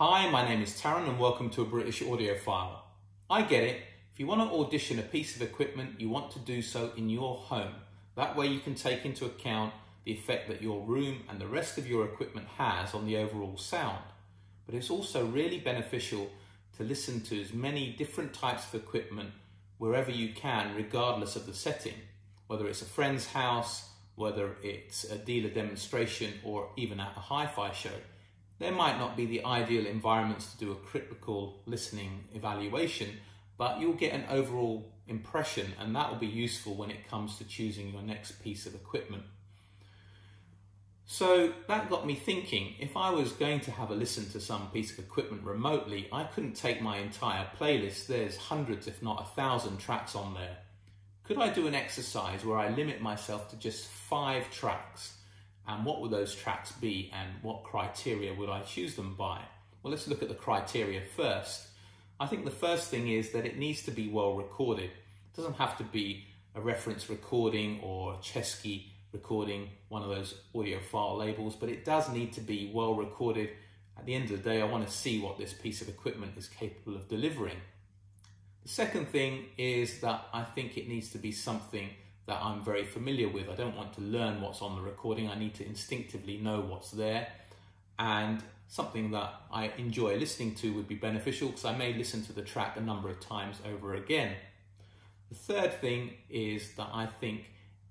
Hi, my name is Taryn and welcome to a British Audiophile. I get it. If you want to audition a piece of equipment, you want to do so in your home. That way you can take into account the effect that your room and the rest of your equipment has on the overall sound. But it's also really beneficial to listen to as many different types of equipment wherever you can, regardless of the setting. Whether it's a friend's house, whether it's a dealer demonstration, or even at a hi-fi show. There might not be the ideal environments to do a critical listening evaluation, but you'll get an overall impression, and that will be useful when it comes to choosing your next piece of equipment. So that got me thinking, if I was going to have a listen to some piece of equipment remotely, I couldn't take my entire playlist. There's hundreds, if not 1,000 tracks on there. Could I do an exercise where I limit myself to just 5 tracks? And what would those tracks be, and what criteria would I choose them by? Well, let's look at the criteria first. I think the first thing is that it needs to be well recorded. It doesn't have to be a reference recording or a Chesky recording, one of those audiophile labels, but it does need to be well recorded. At the end of the day, I want to see what this piece of equipment is capable of delivering. The second thing is that I think it needs to be something that I'm very familiar with. I don't want to learn what's on the recording. I need to instinctively know what's there, and something that I enjoy listening to would be beneficial because I may listen to the track a number of times over again. The third thing is that I think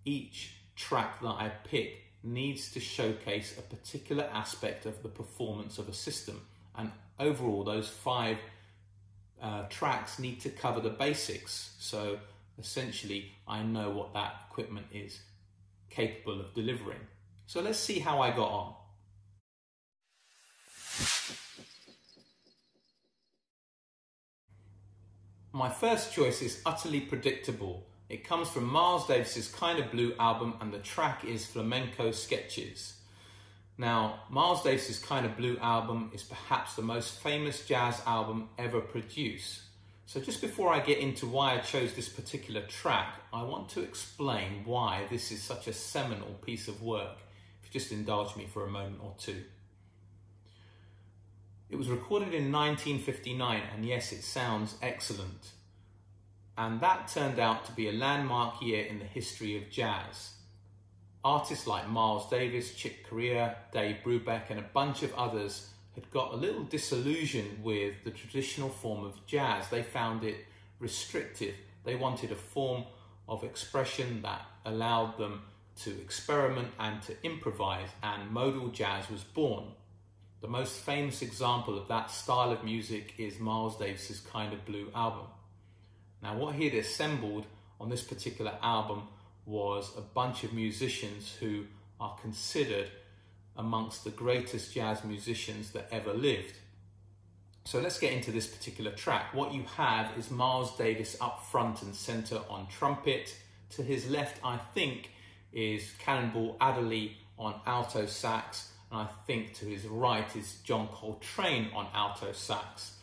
each track that I pick needs to showcase a particular aspect of the performance of a system, and overall those 5 tracks need to cover the basics. So essentially, I know what that equipment is capable of delivering. So let's see how I got on. My first choice is utterly predictable. It comes from Miles Davis's Kind of Blue album, and the track is Flamence Sketches. Now, Miles Davis's Kind of Blue album is perhaps the most famous jazz album ever produced. So just before I get into why I chose this particular track, I want to explain why this is such a seminal piece of work, if you just indulge me for a moment or two. It was recorded in 1959, and yes, it sounds excellent. And that turned out to be a landmark year in the history of jazz. Artists like Miles Davis, Chick Corea, Dave Brubeck, and a bunch of others had got a little disillusioned with the traditional form of jazz. They found it restrictive. They wanted a form of expression that allowed them to experiment and to improvise, and modal jazz was born. The most famous example of that style of music is Miles Davis's Kind of Blue album. Now, what he had assembled on this particular album was a bunch of musicians who are considered amongst the greatest jazz musicians that ever lived. So let's get into this particular track. What you have is Miles Davis up front and center on trumpet. To his left, I think, is Cannonball Adderley on alto sax, and I think to his right is John Coltrane on alto sax.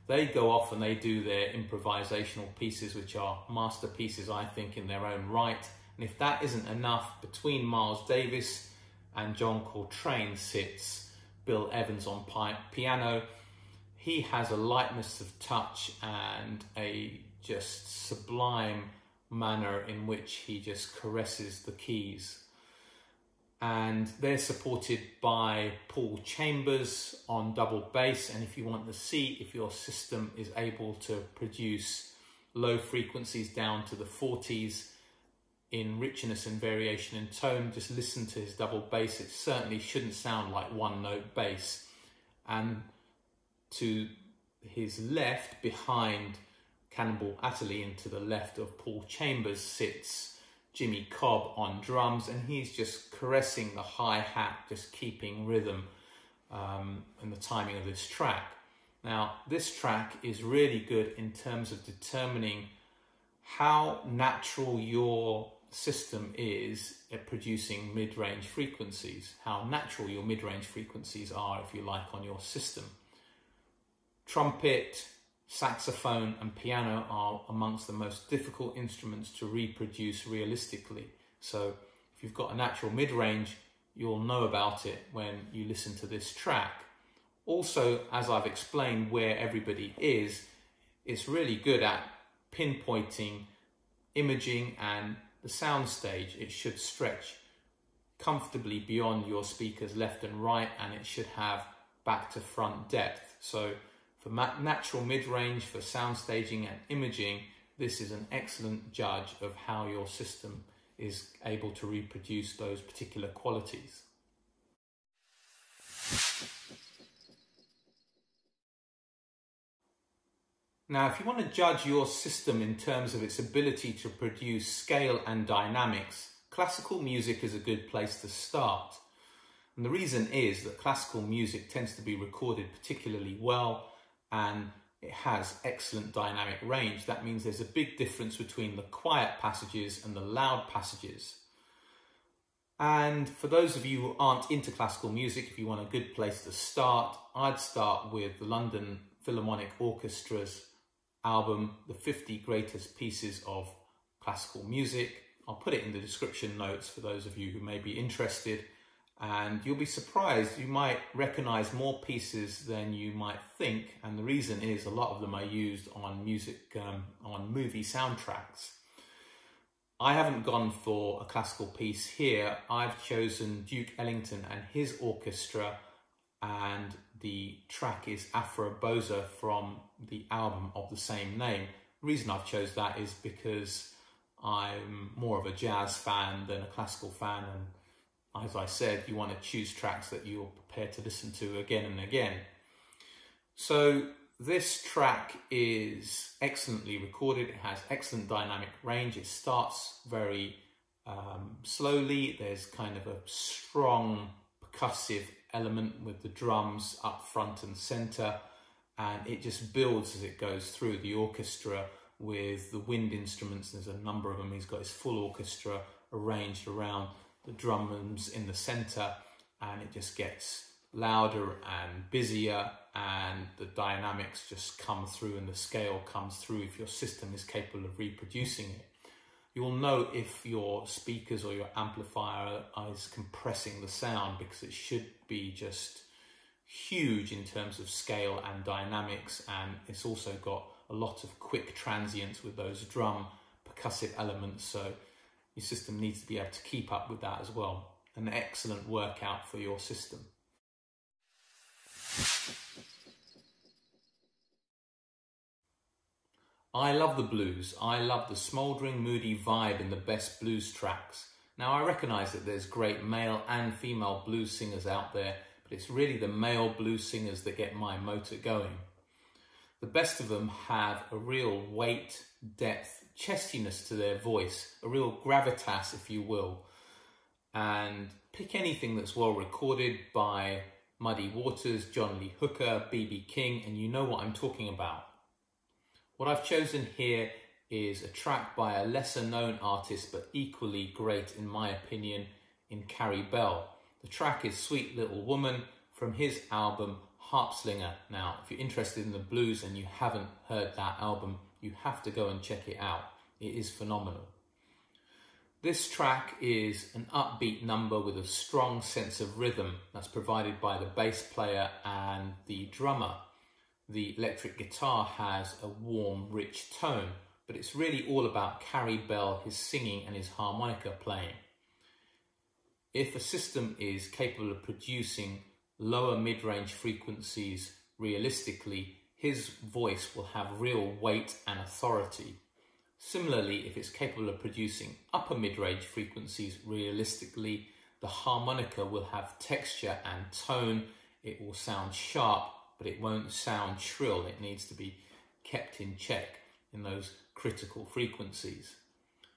They go off and they do their improvisational pieces, which are masterpieces, I think, in their own right. And if that isn't enough, between Miles Davis and John Coltrane sits Bill Evans on piano. He has a lightness of touch and a just sublime manner in which he just caresses the keys. And they're supported by Paul Chambers on double bass. And if you want to see if your system is able to produce low frequencies down to the 40s in richness and variation in tone, just listen to his double bass. It certainly shouldn't sound like one note bass. And to his left, behind Cannonball Adderley and to the left of Paul Chambers, sits Jimmy Cobb on drums, and he's just caressing the hi-hat, just keeping rhythm and the timing of this track. Now, this track is really good in terms of determining how natural your system is at producing mid-range frequencies, how natural your mid-range frequencies are, if you like, on your system. Trumpet, saxophone and piano are amongst the most difficult instruments to reproduce realistically. So if you've got a natural mid-range, you'll know about it when you listen to this track. Also, as I've explained where everybody is, it's really good at pinpointing imaging and the soundstage. It should stretch comfortably beyond your speakers left and right, and it should have back to front depth. So for natural mid-range, for sound staging and imaging, this is an excellent judge of how your system is able to reproduce those particular qualities. Now, if you want to judge your system in terms of its ability to produce scale and dynamics, classical music is a good place to start. And the reason is that classical music tends to be recorded particularly well, and it has excellent dynamic range. That means there's a big difference between the quiet passages and the loud passages. And for those of you who aren't into classical music, if you want a good place to start, I'd start with the London Philharmonic Orchestra's album, The 50 Greatest Pieces of Classical Music. I'll put it in the description notes for those of you who may be interested, and you'll be surprised. You might recognize more pieces than you might think, and the reason is a lot of them are used on music, on movie soundtracks. I haven't gone for a classical piece here. I've chosen Duke Ellington and his orchestra, and the track is Afro Bossa from the album of the same name. The reason I've chose that is because I'm more of a jazz fan than a classical fan, and as I said, you want to choose tracks that you're prepared to listen to again and again. So this track is excellently recorded. It has excellent dynamic range. It starts very slowly. There's kind of a strong percussive element with the drums up front and center, and it just builds as it goes through. The orchestra with the wind instruments, there's a number of them. He's got his full orchestra arranged around the drums in the center, and it just gets louder and busier, and the dynamics just come through and the scale comes through if your system is capable of reproducing it. You'll know if your speakers or your amplifier is compressing the sound, because it should be just huge in terms of scale and dynamics, and it's also got a lot of quick transients with those drum percussive elements, so your system needs to be able to keep up with that as well. An excellent workout for your system. I love the blues. I love the smouldering, moody vibe in the best blues tracks. Now, I recognise that there's great male and female blues singers out there, but it's really the male blues singers that get my motor going. The best of them have a real weight, depth, chestiness to their voice, a real gravitas, if you will. And pick anything that's well recorded by Muddy Waters, John Lee Hooker, B.B. King, and you know what I'm talking about. What I've chosen here is a track by a lesser known artist, but equally great in my opinion, in Carey Bell. The track is Sweet Little Woman from his album Harpslinger. Now, if you're interested in the blues and you haven't heard that album, you have to go and check it out. It is phenomenal. This track is an upbeat number with a strong sense of rhythm that's provided by the bass player and the drummer. The electric guitar has a warm, rich tone, but it's really all about Carey Bell, his singing and his harmonica playing. If a system is capable of producing lower mid-range frequencies realistically, his voice will have real weight and authority. Similarly, if it's capable of producing upper mid-range frequencies realistically, the harmonica will have texture and tone. It will sound sharp, but it won't sound shrill. It needs to be kept in check in those critical frequencies.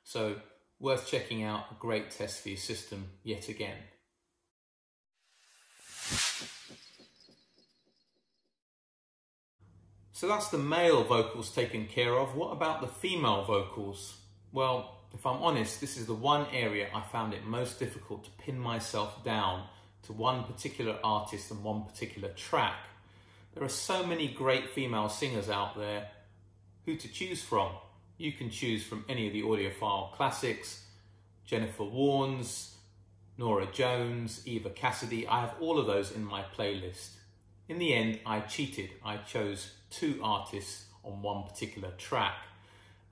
So, worth checking out, a great test for your system yet again. So that's the male vocals taken care of. What about the female vocals? Well, if I'm honest, this is the one area I found it most difficult to pin myself down to one particular artist and one particular track. There are so many great female singers out there. Who to choose from? You can choose from any of the Audiophile classics, Jennifer Warnes, Norah Jones, Eva Cassidy. I have all of those in my playlist. In the end, I cheated. I chose 2 artists on one particular track,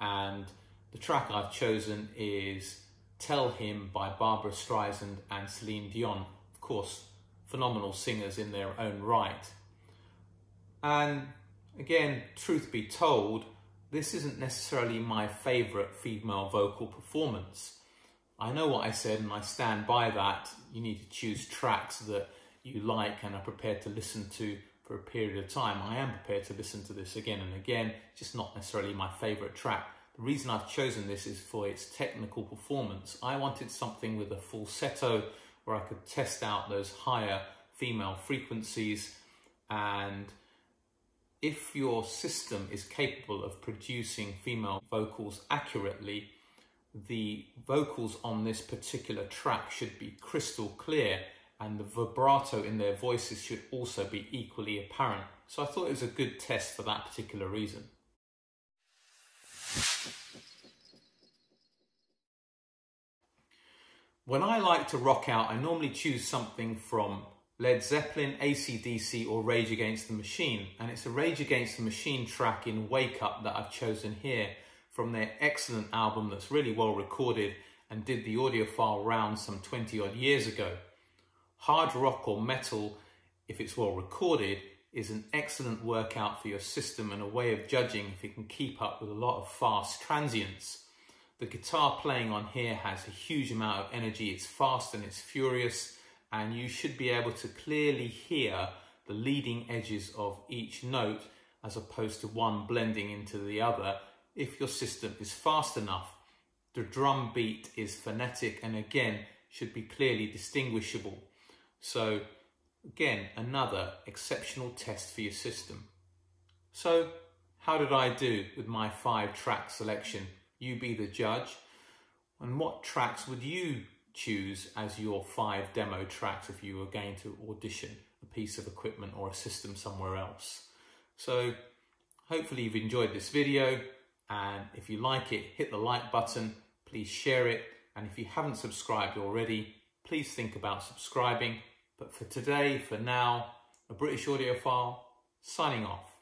and the track I've chosen is Tell Him by Barbara Streisand and Celine Dion. Of course, phenomenal singers in their own right. And again, truth be told, this isn't necessarily my favourite female vocal performance. I know what I said and I stand by that. You need to choose tracks that you like and are prepared to listen to for a period of time. I am prepared to listen to this again and again, just not necessarily my favourite track. The reason I've chosen this is for its technical performance. I wanted something with a falsetto where I could test out those higher female frequencies, and if your system is capable of producing female vocals accurately, the vocals on this particular track should be crystal clear, and the vibrato in their voices should also be equally apparent. So I thought it was a good test for that particular reason. When I like to rock out, I normally choose something from Led Zeppelin, AC/DC or Rage Against the Machine, and it's a Rage Against the Machine track in Wake Up that I've chosen here from their excellent album that's really well recorded and did the audiophile round some 20 odd years ago. Hard rock or metal, if it's well recorded, is an excellent workout for your system and a way of judging if it can keep up with a lot of fast transients. The guitar playing on here has a huge amount of energy, it's fast and it's furious, and you should be able to clearly hear the leading edges of each note as opposed to one blending into the other if your system is fast enough. The drum beat is phonetic and again should be clearly distinguishable. So again, another exceptional test for your system. So how did I do with my 5-track selection? You be the judge. And what tracks would you choose as your 5 demo tracks if you were going to audition a piece of equipment or a system somewhere else? So hopefully you've enjoyed this video, and if you like it, hit the like button, please share it, and if you haven't subscribed already, please think about subscribing. But for today, for now, a British audiophile signing off.